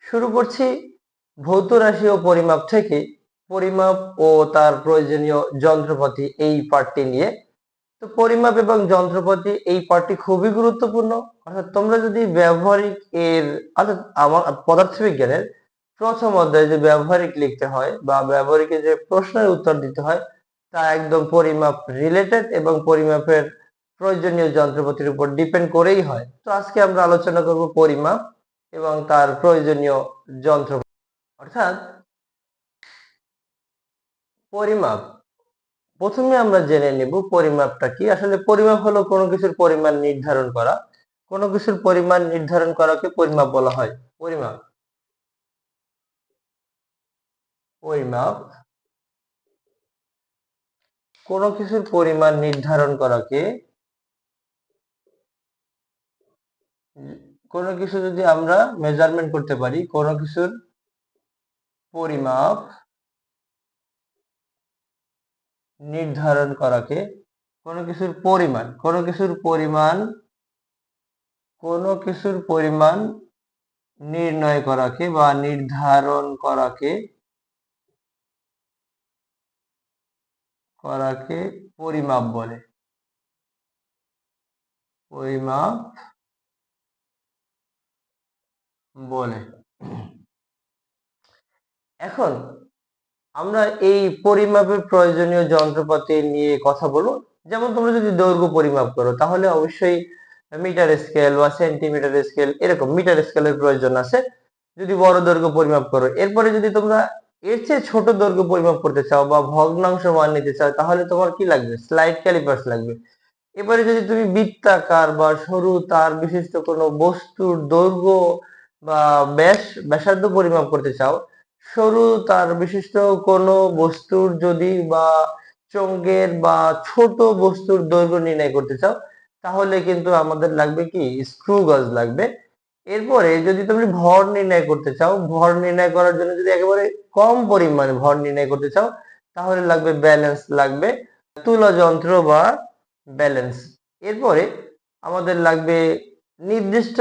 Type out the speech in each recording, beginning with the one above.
শুরু করছি ভৌত রাশি ও পরিমাপ থেকে। পরিমাপ ও তার প্রয়োজনীয় যন্ত্রপাতি এই পার্টটি নিয়ে। তো পরিমাপ এবং যন্ত্রপাতি এই পার্টটি খুবই গুরুত্বপূর্ণ। অর্থাৎ তোমরা যদি ব্যবহারিক এর অর্থাৎ আমার পদার্থবিজ্ঞানের প্রথম অধ্যায়ে যে ব্যবহারিক লিখতে হয় বা ব্যবহারিকের যে প্রশ্নের উত্তর দিতে হয় তা একদম পরিমাপ রিলেটেড এবং পরিমাপের প্রয়োজনীয় যন্ত্রপাতির উপর ডিপেন্ড করেই হয়। তো আজকে আমরা আলোচনা করব পরিমাপ এবং তার প্রয়োজনীয় যন্ত্রপাতি। অর্থাৎ পরিমাপ, প্রথমে আমরা জেনে নেব পরিমাপটা কি। আসলে পরিমাপ হলো কোনো কিছুর পরিমাণ নির্ধারণ করা। কোনো কিছুর পরিমাণ নির্ধারণ করাকে পরিমাপ বলা হয়। পরিমাপ পরিমাপ কোনো কিছুর পরিমাণ নির্ধারণ করাকে, কোনো কিছু যদি আমরা মেজারমেন্ট করতে পারি, কোনো কিছুর পরিমাপ নির্ধারণ করাকে, কোনো কিছুর পরিমাণ কোনো কিছুর পরিমাণ নির্ণয় করাকে বা নির্ধারণ করাকে পরিমাপ বলে। পরিমাপ বলে। এখন আমরা এই পরিমাপের প্রয়োজনীয় যন্ত্রপাতি নিয়ে কথা বলবো। যেমন তোমরা যদি দৈর্ঘ্য পরিমাপ করো তাহলে অবশ্যই মিটার স্কেল বা সেন্টিমিটার স্কেল, এরকম মিটার স্কেলের প্রয়োজন আছে যদি বড় দৈর্ঘ্য পরিমাপ করো। এরপরে যদি তোমরা এর চেয়ে ছোট দৈর্ঘ্য পরিমাপ করতে চাও বা ভগ্নাংশ মান নিতে চাও তাহলে তোমার কি লাগবে? স্লাইড ক্যালিপার্স লাগবে। এবারে যদি তুমি বৃত্তাকার বা সরু তার বিশিষ্ট কোনো বস্তুর দৈর্ঘ্য বা ব্যাসার্ধ পরিমাপ করতে চাও, সরু তার বিশিষ্ট কোনো বস্তুর যদি বা চোঙের বা ছোট বস্তুর দৈর্ঘ্য নির্ণয় করতে চাও তাহলে কিন্তু আমাদের লাগবে কি? স্ক্রু গজ লাগবে। এরপরে যদি তুমি ভর নির্ণয় করতে চাও, ভর নির্ণয় করার জন্য যদি একেবারে কম পরিমাণে ভর নির্ণয় করতে চাও তাহলে লাগবে ব্যালেন্স, লাগবে তুলা যন্ত্র বা ব্যালেন্স। এরপরে আমাদের লাগবে নির্দিষ্ট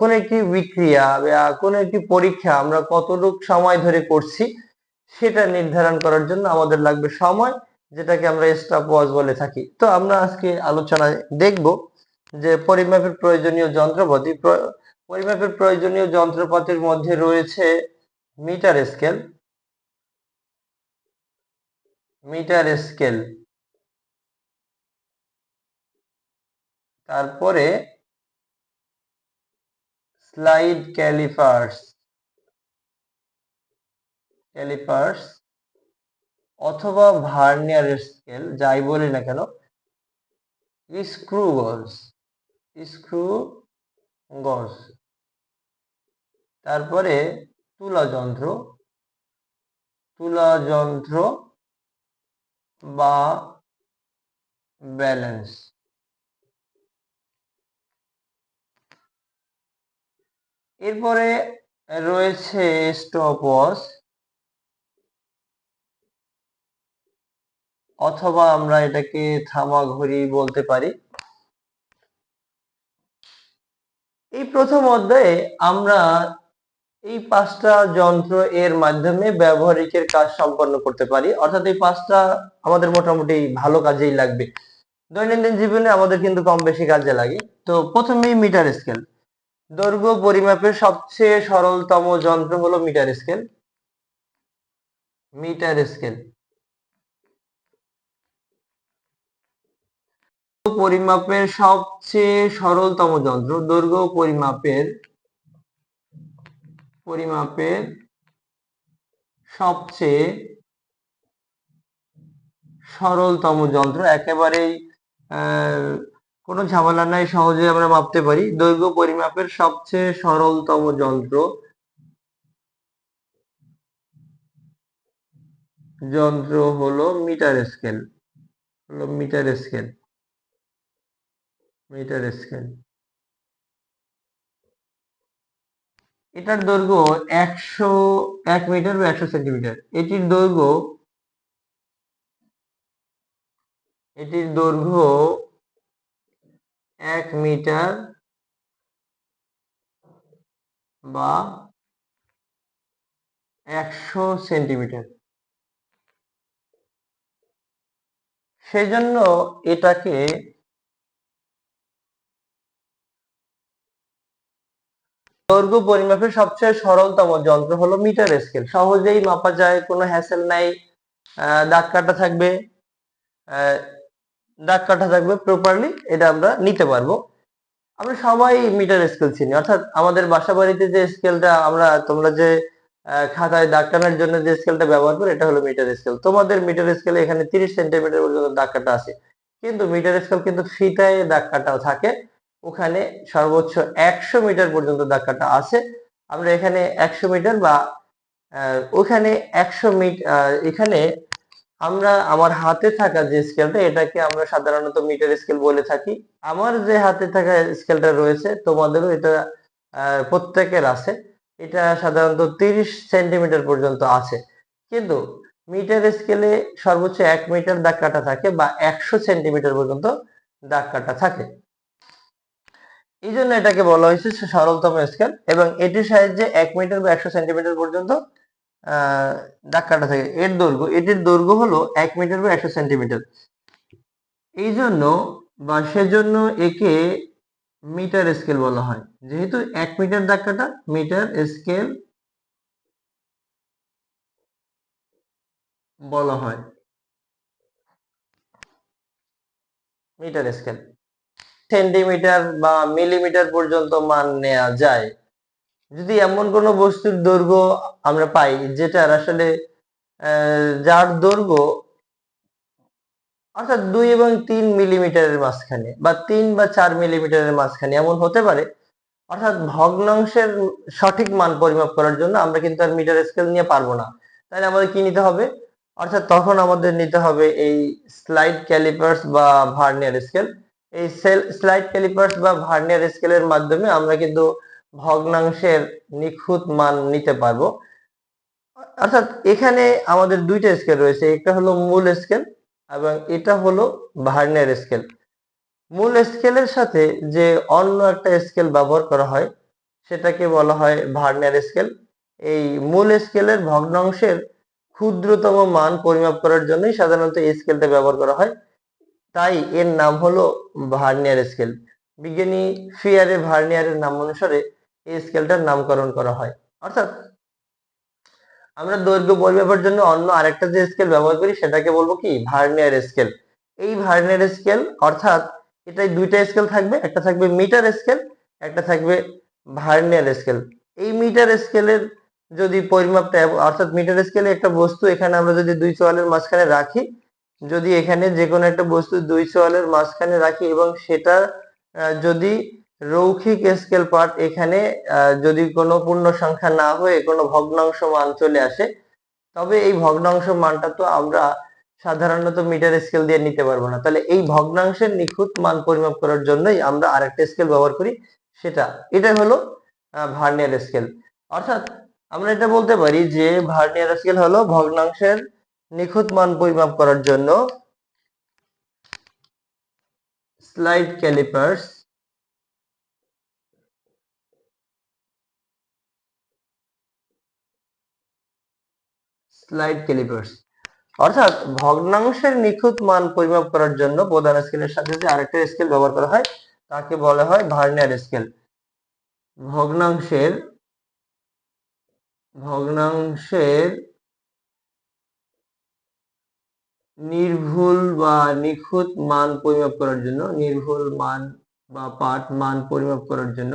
কোন একটি বিক্রিয়া বা কোন একটি পরীক্ষা আমরা কতটুকু সময় ধরে করছি সেটা নির্ধারণ করার জন্য আমাদের লাগবে সময়, যেটাকে আমরা স্টপ ওয়াচ বলে থাকি। তো আমরা আজকে আলোচনায় দেখব যে পরিমাপের প্রয়োজনীয় যন্ত্রপাতি। পরিমাপের প্রয়োজনীয় যন্ত্রপাতির মধ্যে রয়েছে মিটার স্কেল, তারপরে স্লাইড ক্যালিপার্স অথবা ভার্নিয়ার স্কেল, যাই বলি না কেন, স্ক্রু গজ, তারপরে তুলা যন্ত্র বা ব্যালেন্স। এরপরে রয়েছে স্টপ ওয়াচ অথবা আমরা এটাকে থামা ঘড়ি বলতে পারি। এই প্রথম অধ্যায়ে আমরা এই পাঁচটা যন্ত্র এর মাধ্যমে ব্যবহারিকের কাজ সম্পন্ন করতে পারি। অর্থাৎ এই পাঁচটা আমাদের মোটামুটি ভালো কাজেই লাগবে, দৈনন্দিন জীবনে আমাদের কিন্তু কম বেশি কাজে লাগে। তো প্রথমেই মিটার স্কেল। দৈর্ঘ্য পরিমাপের সবচেয়ে সরলতম যন্ত্র হলো মিটার স্কেল। পরিমাপের সবচেয়ে সরলতম যন্ত্র, দৈর্ঘ্য পরিমাপের সবচেয়ে সরলতম যন্ত্র, একেবারেই কোনো ঝামেলা নাই, সহজে আমরা মাপতে পারি। দৈর্ঘ্য পরিমাপের সবচেয়ে সরলতম যন্ত্র হলো মিটার স্কেল। এটার দৈর্ঘ্য 1 মিটার বা 100 সেন্টিমিটার। এটির দৈর্ঘ্য 1 মিটার বা 100 সেন্টিমিটার। সেই জন্য এটাকে দৈর্ঘ্য পরিমাপের সবচেয়ে সরলতম যন্ত্র হলো মিটার স্কেল। সহজেই মাপা যায়, কোনো হ্যাসেল নাই। দাগ কাটা থাকবে, প্রপারলি, এটা আমরা নিতে পারবো। আমরা সবাই মিটার স্কেল চিনি, অর্থাৎ আমাদের বাসা বাড়িতে যে স্কেলটা তোমরা যে খাতায় দাগ টানার জন্য যে স্কেলটা ব্যবহার করো, এটা হলো মিটার স্কেল। তোমাদের মিটার স্কেলে এখানে 30 সেন্টিমিটার পর্যন্ত দাগ কাটা আছে, কিন্তু মিটার স্কেল কিন্তু ফিতায় দাগ কাটাও থাকে, ওখানে সর্বোচ্চ 100 মিটার পর্যন্ত দাগ কাটা আছে। আমরা এখানে 100 মিটার বা ওখানে 100 মিটার, এখানে আমরা আমার হাতে থাকা যে স্কেলটা, এটাকে আমরা সাধারণত মিটার স্কেল বলে থাকি। আমার যে হাতে থাকা স্কেলটা রয়েছে, তোমাদেরও এটা প্রত্যেকের আছে, এটা সাধারণত 30 সেন্টিমিটার পর্যন্ত আছে। কিন্তু মিটার স্কেলে সর্বোচ্চ 1 মিটার দাগ কাটা থাকে বা 100 সেন্টিমিটার পর্যন্ত দাগ কাটা থাকে। এই জন্য এটাকে বলা হয়েছে সরলতম স্কেল, এবং এটির সাহায্যে 1 মিটার বা 100 সেন্টিমিটার পর্যন্ত দাগ কাটা থাকে। এটির দৈর্ঘ্য হলো 1 মিটার বা 100 সেন্টিমিটার। এই জন্য বা সেজন্য একে মিটার স্কেল বলা হয়। যেহেতু 1 মিটার দাগ কাটা, মিটার স্কেল বলা হয়। মিটার স্কেল সেন্টিমিটার বা মিলিমিটার পর্যন্ত মান নেওয়া যায়। যদি এমন কোনো বস্তুর দৈর্ঘ্য আমরা পাই যেটার আসলে যার দৈর্ঘ্য অর্থাৎ 2 এবং 3 মিলিমিটারের মাঝখানে, বা 3 বা 4 মিলিমিটারের মাঝখানে এমন হতে পারে, অর্থাৎ ভগ্নাংশের সঠিক মান পরিমাপ করার জন্য আমরা কিন্তু আর মিটার স্কেল নিয়ে পারবো না। তাহলে আমাদের কি নিতে হবে? অর্থাৎ তখন আমাদের নিতে হবে এই স্লাইড ক্যালিপার্স বা ভার্নিয়ার স্কেল। এই স্লাইড ক্যালিপার্স বা ভার্নিয়ার স্কেলের মাধ্যমে আমরা কিন্তু ভগ্নাংশের নিখুঁত মান নিতে পারবো। অর্থাৎ এখানে আমাদের দুইটা স্কেল রয়েছে, একটা হলো মূল স্কেল এবং এটা হলো ভার্নিয়ার স্কেল। মূল স্কেলের সাথে যে অন্য একটা স্কেল ব্যবহার করা হয়, সেটাকে বলা হয় ভার্নিয়ার স্কেল। এই মূল স্কেলের ভগ্নাংশের ক্ষুদ্রতম মান পরিমাপ করার জন্যই সাধারণত এই স্কেলটা ব্যবহার করা হয়, তাই এর নাম হলো ভার্নিয়ার স্কেল। বিজ্ঞানী ফিয়ারে ভার্নিয়ারের নাম অনুসারে এই স্কেলটার নামকরণ করা হয়। অর্থাৎ আমরা দৈর্ঘ্য পরিমাপের জন্য অন্য আরেকটা যে স্কেল ব্যবহার করি, সেটাকে বলবো কি? Vernier scale. এই ভার্নিয়ার স্কেল, অর্থাৎ এটাই দুইটা স্কেল থাকবে, একটা থাকবে মিটার স্কেল, একটা থাকবে ভার্নিয়ার স্কেল। এই মিটার স্কেলের যদি পরিমাপটা, অর্থাৎ মিটার স্কেলে একটা বস্তু এখানে আমরা যদি দুই চোয়ালের মাঝখানে রাখি, যদি এখানে যে কোনো একটা বস্তু দুই চোয়ালের মাঝখানে রাখি এবং সেটা যদি রৈখিক স্কেল পার্ট এখানে যদি কোনো পূর্ণ সংখ্যা না হয়ে কোনো ভগ্নাংশ মান চলে আসে, তবে এই ভগ্নাংশ মানটা তো আমরা সাধারণত মিটার স্কেল দিয়ে নিতে পারবো না। তাহলে এই ভগ্নাংশের নিখুঁত মান পরিমাপ করার জন্যই আমরা আরেকটা স্কেল ব্যবহার করি, এটাই হলো ভার্নিয়ার স্কেল। অর্থাৎ আমরা এটা বলতে পারি যে ভার্নিয়ার স্কেল হলো ভগ্নাংশের নিখুঁত মান পরিমাপ করার জন্য স্লাইড ক্যালিপার্স অর্থাৎ ভগ্নাংশের নিখুঁত মান পরিমাপ করার জন্য প্রধান স্কেলের সাথে যে আরেকটা স্কেল ব্যবহার করা হয়, তাকে বলা হয় ভার্নিয়ার স্কেল। ভগ্নাংশের নির্ভুল বা নিখুঁত মান পরিমাপ করার জন্য, নির্ভুল মান বা পাঠ মান পরিমাপ করার জন্য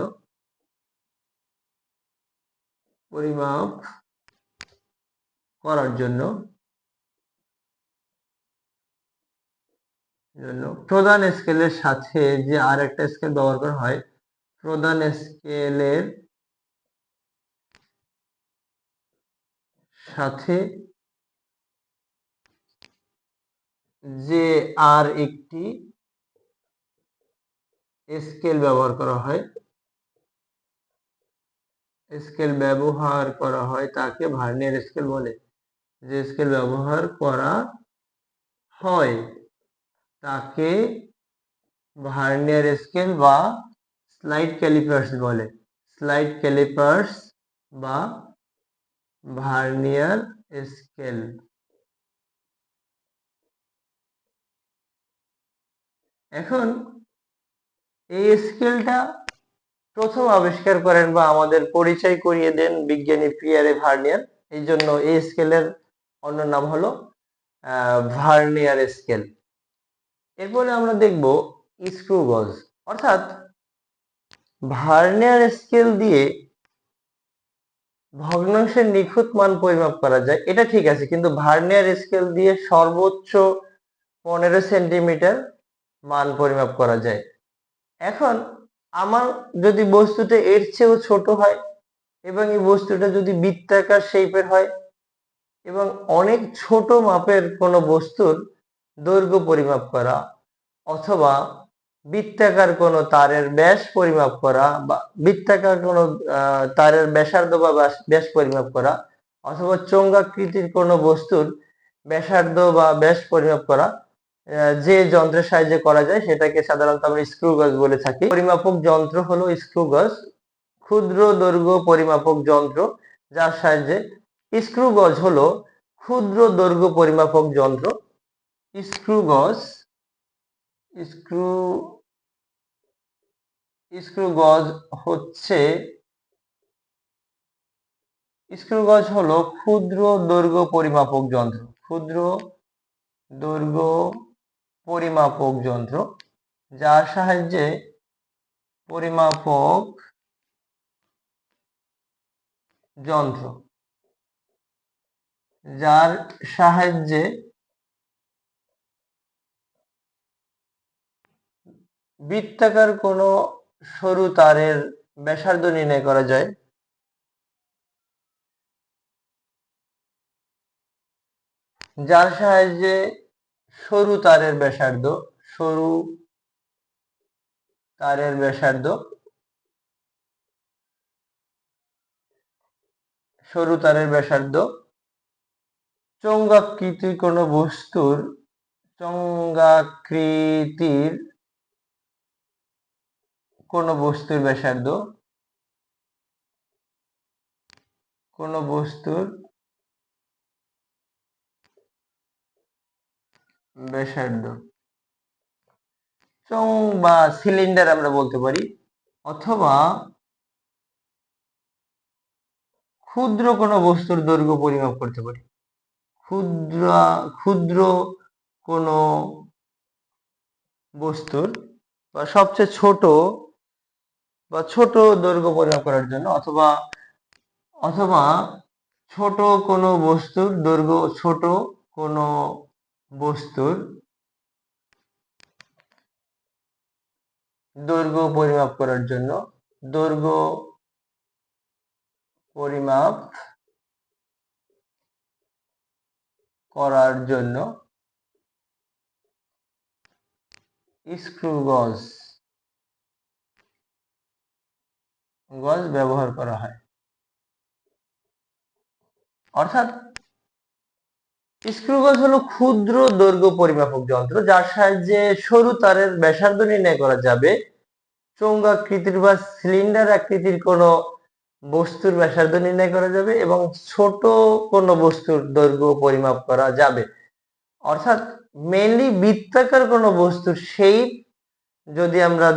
প্রধান স্কেলের সাথে যে আর একটা স্কেল ব্যবহার করা হয়, প্রধান স্কেলের সাথে যে আর একটি স্কেল ব্যবহার করা হয়, তাকে ভার্নিয়ার স্কেল বলে। যে স্কেল ব্যবহার করা হয় তাকে ভার্নিয়ার স্কেল বা স্লাইড ক্যালিপার্স বলে। স্লাইড ক্যালিপার্স বা ভার্নিয়ার স্কেল। এখন এই স্কেলটা প্রথম আবিষ্কার করেন বা আমাদের পরিচয় করিয়ে দেন বিজ্ঞানী পিয়ারে ভার্নিয়ার। এই জন্য এই স্কেলের অন্য নাম হলো ভার্নিয়ার স্কেল। এরপরে আমরা দেখব স্ক্রু গজ, অর্থাৎ ভার্নিয়ার স্কেল দিয়ে ভগ্নাংশের নিখুঁত মান পরিমাপ করা যায়, এটা ঠিক আছে, কিন্তু ভার্নিয়ার স্কেল দিয়ে সর্বোচ্চ 15 সেন্টিমিটার মান পরিমাপ করা যায়। এখন আমার যদি বস্তুটা এর চেয়েও ছোট হয় এবং এই বস্তুটা যদি বৃত্তাকার শেপের হয় এবং অনেক ছোট মাপের কোনো বস্তুর দৈর্ঘ্য পরিমাপ করা অথবা বৃত্তাকার কোনো তারের ব্যাস পরিমাপ করা বা বৃত্তাকার কোনো তারের ব্যাসার্ধ বা ব্যাস পরিমাপ করা অথবা চোঙাকৃতির কোনো বস্তুর ব্যাসার্ধ বা ব্যাস পরিমাপ করা যে যন্ত্রের সাহায্যে করা যায় সেটাকে সাধারণত আমরা স্ক্রু গজ বলে থাকি। পরিমাপক যন্ত্র হলো স্ক্রু গজ, ক্ষুদ্র দৈর্ঘ্য পরিমাপক যন্ত্র যার সাহায্যে স্ক্রু গজ হলো ক্ষুদ্র দৈর্ঘ্য পরিমাপক যন্ত্র। স্ক্রু গজ স্ক্রু স্ক্রু গজ হচ্ছে স্ক্রু গজ হলো ক্ষুদ্র দৈর্ঘ্য পরিমাপক যন্ত্র, ক্ষুদ্র দৈর্ঘ্য পরিমাপক যন্ত্র যার সাহায্যে পরিমাপক যন্ত্র যার সাহায্যে বৃত্তাকার কোনো সরু তারের ব্যাসার্ধ নির্ণয় করা যায়, যার সাহায্যে সরু তারের ব্যাসার্ধ সরু তারের ব্যাসার্ধ সরু তারের ব্যাসার্ধ চোঙাকৃতির কোনো বস্তুর চোঙাকৃতির কোনো বস্তুর ব্যাসার্ধ কোনো বস্তুর ব্যাসার্ধ চোঙ বা সিলিন্ডার আমরা বলতে পারি, অথবা ক্ষুদ্র কোনো বস্তুর দৈর্ঘ্য পরিমাপ করতে পারি, ক্ষুদ্র কোনো বস্তুর বা সবচেয়ে ছোট দৈর্ঘ্য পরিমাপ করার জন্য অথবা অথবা ছোট কোনো বস্তুর দৈর্ঘ্য ছোট কোনো বস্তুর দৈর্ঘ্য পরিমাপ করার জন্য দৈর্ঘ্য পরিমাপ করার জন্য স্ক্রু গজ ব্যবহার করা হয়। অর্থাৎ স্ক্রু গজ হলো ক্ষুদ্র দৈর্ঘ্য পরিমাপক যন্ত্র যার সাহায্যে সরু তারের ব্যাসার্ধ নির্ণয় করা যাবে, চোঙাকৃতির বা সিলিন্ডার আকৃতির কোনো বস্তুর ব্যাসার্ধ নির্ণয় করা যাবে এবং ছোট কোনো বস্তুর দৈর্ঘ্য পরিমাপ করা যাবে। অর্থাৎ মেইনলি বৃত্তাকার কোনো বস্তুর শেপ যদি আমরা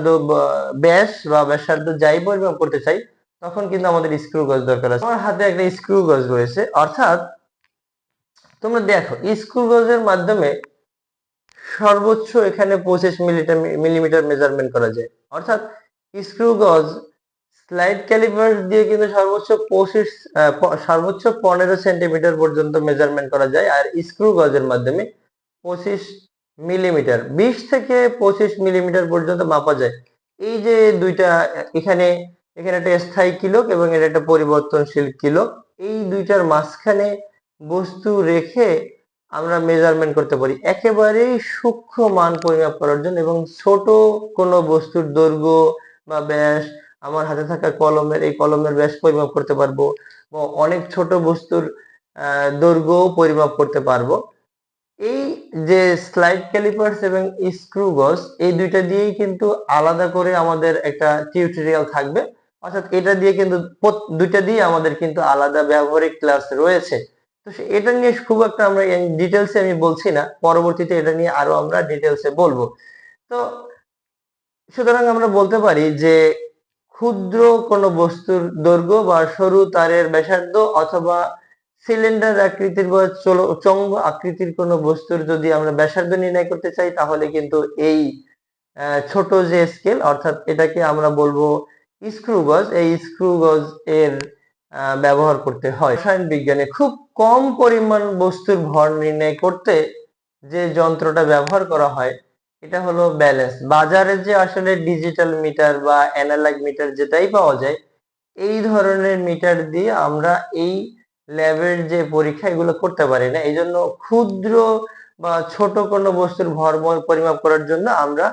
ব্যাস বা ব্যাসার্ধ যাই পরিমাপ করতে চাই তখন কিন্তু আমাদের স্ক্রু গজ দরকার আছে। আমার হাতে একটা স্ক্রু গজ রয়েছে, অর্থাৎ তোমরা দেখো স্ক্রু গজের মাধ্যমে সর্বোচ্চ এখানে 25 মিলিমিটার মেজারমেন্ট করা যায়। অর্থাৎ স্ক্রু গজ স্লাইড ক্যালিপার দিয়ে কিন্তু সর্বোচ্চ 15 সেন্টিমিটার পর্যন্ত মেজারমেন্ট করা যায়, আর স্ক্রু গজের মাধ্যমে 25 মিলিমিটার 20 থেকে 25 মিলিমিটার পর্যন্ত মাপা যায়। এই যে দুইটা এখানে একটা স্থায়ী কিলক এবং এটা একটা পরিবর্তনশীল কিলক, এই দুইটার মাঝখানে বস্তু রেখে আমরা মেজারমেন্ট করতে পারি একেবারেই সূক্ষ্ম মান পরিমাপ করার জন্য, এবং ছোট কোনো বস্তুর দৈর্ঘ্য বা ব্যাস আমার হাতে থাকা এই কলমের ব্যাস পরিমাপ করতে পারবো বা অনেক ছোট বস্তুর দৈর্ঘ্য পরিমাপ করতে পারবো। এই যে স্লাইড ক্যালিপার্স এবং স্ক্রু গজ এই দুইটা দিয়েই কিন্তু আলাদা করে আমাদের একটা টিউটোরিয়াল থাকবে। অর্থাৎ এটা দিয়ে কিন্তু দুইটা দিয়ে আমাদের কিন্তু আলাদা ব্যবহারিক ক্লাস রয়েছে। তো এটা নিয়ে খুব একটা আমরা ডিটেলসে আমি বলছি না, পরবর্তীতে এটা নিয়ে আরো আমরা ডিটেলসে বলবো। তো সুতরাং আমরা বলতে পারি যে ক্ষুদ্র কোনো বস্তুর দৈর্ঘ্য বা সরু তারের ব্যাসার্ধ অথবা সিলিন্ডার আকৃতির বা চঙ্গ আকৃতির কোনো বস্তুর যদি আমরা ব্যাসার্ধ নির্ণয় করতে চাই, তাহলে কিন্তু এই ছোট যে স্কেল, অর্থাৎ এটাকে আমরা বলবো স্ক্রু গজ, এই স্ক্রু গজ এর ব্যবহার করতে হয়। রসায়ন বিজ্ঞানে খুব কম পরিমাণ বস্তুর ভর নির্ণয় করতে যে যন্ত্রটা ব্যবহার করা হয় এটা হলো ব্যালেন্স। বাজারে যে আসলে ডিজিটাল মিটার বা অ্যানালগ মিটার যেটাই পাওয়া যায়, এই ধরনের মিটার দিয়ে আমরা এই ল্যাবের যে পরীক্ষা এগুলো করতে পারি না। এই জন্য ক্ষুদ্র বা ছোট কোনো বস্তুর ভর পরিমাপ করার জন্য আমরা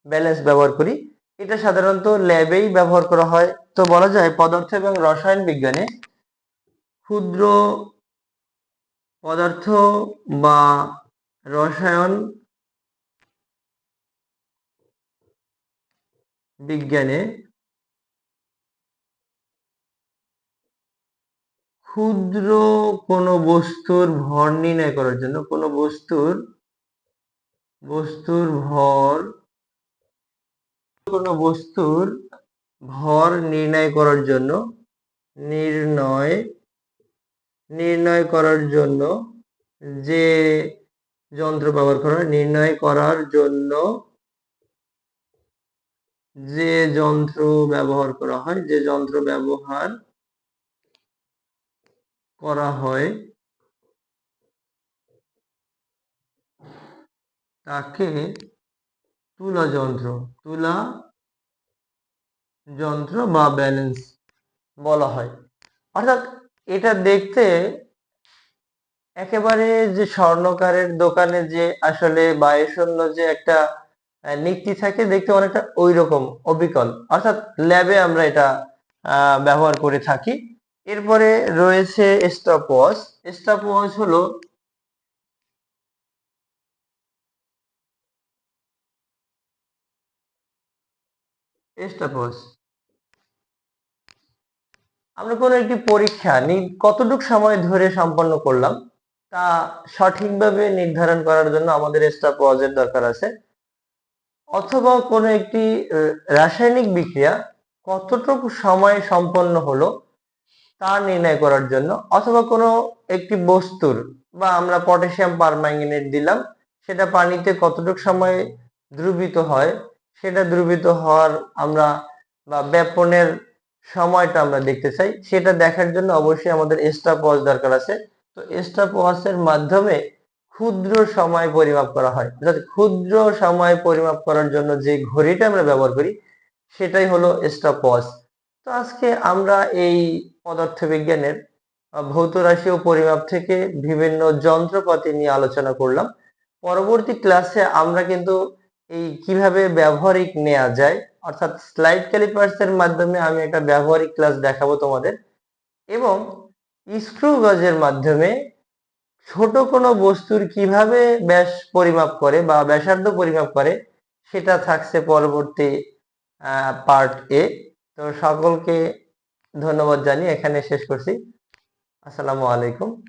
ব্যালেন্স ব্যবহার করি। এটা সাধারণত ল্যাবেই ব্যবহার করা হয়। তো বলা যায় পদার্থ এবং রসায়ন বিজ্ঞানে ক্ষুদ্র পদার্থ বা রসায়ন বিজ্ঞানে ক্ষুদ্র কোনো বস্তুর ভর নির্ণয় করার জন্য, কোনো বস্তুর ভর, কোনো বস্তুর ভর নির্ণয় করার জন্য নির্ণয় করার জন্য যে যন্ত্র ব্যবহার করা হয়, নির্ণয় করার জন্য যে যন্ত্র ব্যবহার করা হয়, যে যন্ত্র ব্যবহার করা হয় তাকে তুলা যন্ত্র বা ব্যালেন্স বলা হয়। অর্থাৎ এটা দেখতে একেবারে যে স্বর্ণকারের দোকানে যে আসলে বায়ুশূন্য যে একটা নিক্তি থাকে, দেখতে অনেকটা ওই রকম অবিকল, অর্থাৎ ল্যাবে আমরা এটা ব্যবহার করে থাকি। এরপরে রয়েছে স্টপওয়াচ। স্টপওয়াচ হলো স্টপওয়াচ আমরা কোনো একটি পরীক্ষা কতটুকু সময় ধরে সম্পন্ন করলাম তা সঠিকভাবে নির্ধারণ করার জন্য আমাদের স্টপওয়াচের দরকার আছে। অথবা কোনো একটি রাসায়নিক বিক্রিয়া কতটুকু সময় সম্পন্ন হলো তা নির্ণয় করার জন্য, অথবা কোনো একটি বস্তুর বা আমরা পটাশিয়াম পারম্যাঙ্গানেট দিলাম, সেটা পানিতে কতটুকু সময় দ্রবীভূত হয়, সেটা দ্রবীভূত হওয়ার আমরা বা ব্যাপনের সময়টা আমরা দেখতে চাই, সেটা দেখার জন্য অবশ্যই আমাদের স্টপওয়াচ দরকার আছে। তো স্টপওয়াচের মাধ্যমে ক্ষুদ্র সময় পরিমাপ করা হয়। অর্থাৎ ক্ষুদ্র সময় পরিমাপ করার জন্য যে ঘড়িটা আমরা ব্যবহার করি সেটাই হলো স্টপওয়াচ। তো আজকে আমরা এই পদার্থবিজ্ঞানের ভৌত রাশি ও পরিমাপ থেকে বিভিন্ন যন্ত্রপাতি নিয়ে আলোচনা করলাম। পরবর্তী ক্লাসে আমরা কিন্তু এই কিভাবে ব্যবহারিক নেওয়া যায়, অর্থাৎ স্লাইড ক্যালিপার্স এর মাধ্যমে আমি একটা ব্যবহারিক ক্লাস দেখাবো তোমাদের, এবং স্ক্রু গজের মাধ্যমে ছোট কোনো বস্তুর কিভাবে ব্যাস পরিমাপ করে বা ব্যাসার্ধ পরিমাপ করে সেটা থাকছে পরবর্তী পার্ট এ। তো সকলকে ধন্যবাদ জানিয়ে এখানে শেষ করছি। আসসালামু আলাইকুম।